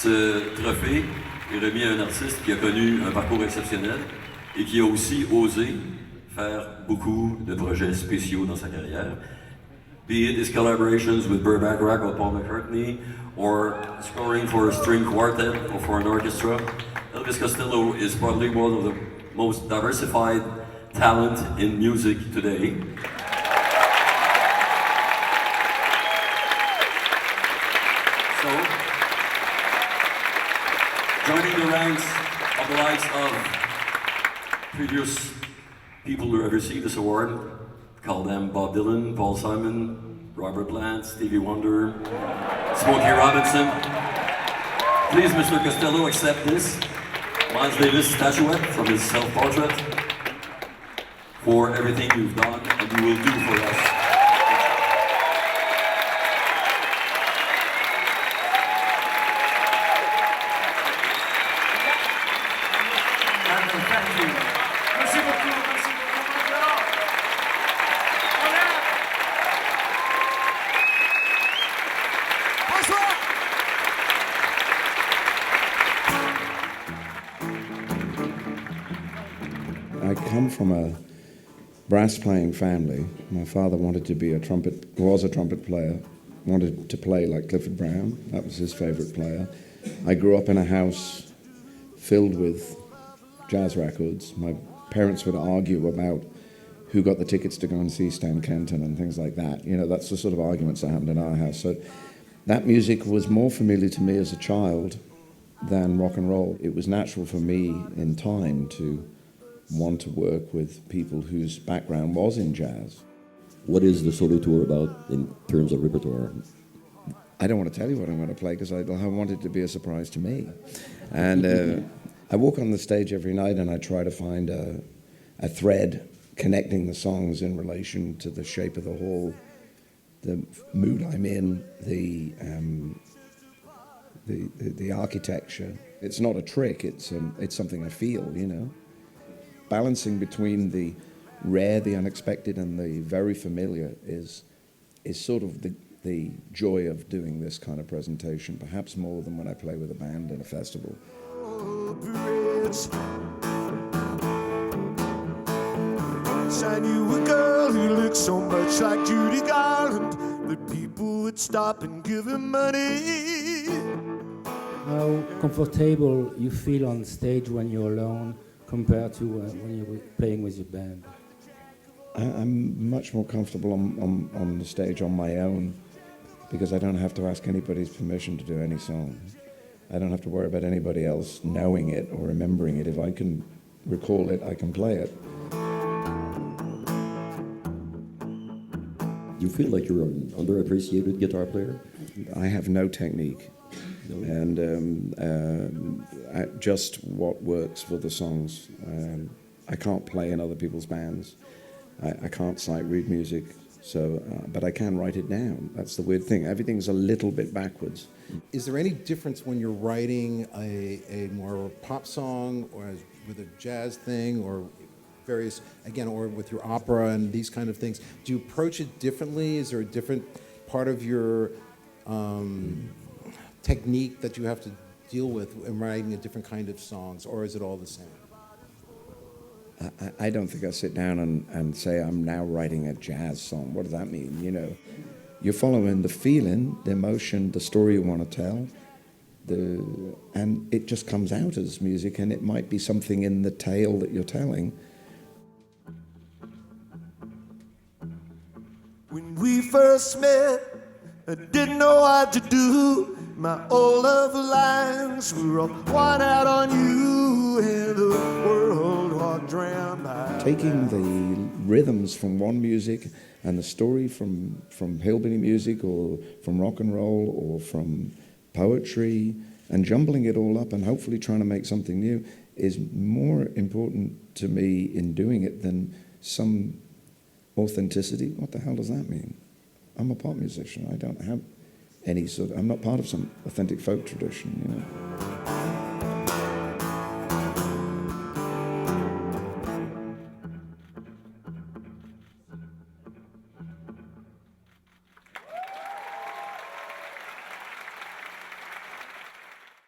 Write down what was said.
Ce trophée est remis à un artiste qui a connu un parcours exceptionnel et qui a aussi osé faire beaucoup de projets spéciaux dans sa carrière. Be it his collaborations with Burt Bacharach or Paul McCartney, or scoring for a string quartet or for an orchestra, Elvis Costello is probably one of the most diversified talent in music today. So, joining the ranks of the likes of previous people who have received this award, call them Bob Dylan, Paul Simon, Robert Plant, Stevie Wonder, Smokey Robinson. Please, Mr. Costello, accept this Miles Davis statuette from his self-portrait for everything you've done and you will do for us. Thank you. Merci beaucoup. Merci beaucoup. Bonsoir. I come from a brass-playing family. My father wanted to be was a trumpet player, wanted to play like Clifford Brown. That was his favorite player. I grew up in a house filled with jazz records. My parents would argue about who got the tickets to go and see Stan Kenton and things like that. You know, that's the sort of arguments that happened in our house. So that music was more familiar to me as a child than rock and roll. It was natural for me in time to want to work with people whose background was in jazz. What is the solo tour about in terms of repertoire? I don't want to tell you what I'm going to play because I want it to be a surprise to me. And I walk on the stage every night and I try to find a thread connecting the songs in relation to the shape of the hall, the mood I'm in, the architecture. It's not a trick, it's something I feel, you know. Balancing between the rare, the unexpected, and the very familiar is sort of the joy of doing this kind of presentation, perhaps more than when I play with a band in a festival. I knew a girl who looked so much like Judy Garland that people would stop and give her money. How comfortable you feel on stage when you're alone compared to when you're playing with your band? I'm much more comfortable on the stage on my own because I don't have to ask anybody's permission to do any song. I don't have to worry about anybody else knowing it or remembering it. If I can recall it, I can play it. You feel like you're an underappreciated guitar player? I have no technique. No. And just what works for the songs. I can't play in other people's bands. I can't sight read music, so but I can write it down. That's the weird thing. Everything's a little bit backwards. Is there any difference when you're writing a more pop song or with a jazz thing or various, again, or with your opera and these kind of things? Do you approach it differently? Is there a different part of your technique that you have to deal with in writing a different kind of songs, or is it all the same? I don't think I sit down and say I'm now writing a jazz song. What does that mean? You know, you're following the feeling, the emotion, the story you want to tell, and it just comes out as music, and it might be something in the tale that you're telling. When we first met, I didn't know what to do. My old love lines were all worn out on you, and the world was drowned by. Taking the rhythms from one music and the story from hillbilly music or from rock and roll or from poetry and jumbling it all up and hopefully trying to make something new is more important to me in doing it than some authenticity. What the hell does that mean? I'm a pop musician. I don't have any I'm not part of some authentic folk tradition, you know.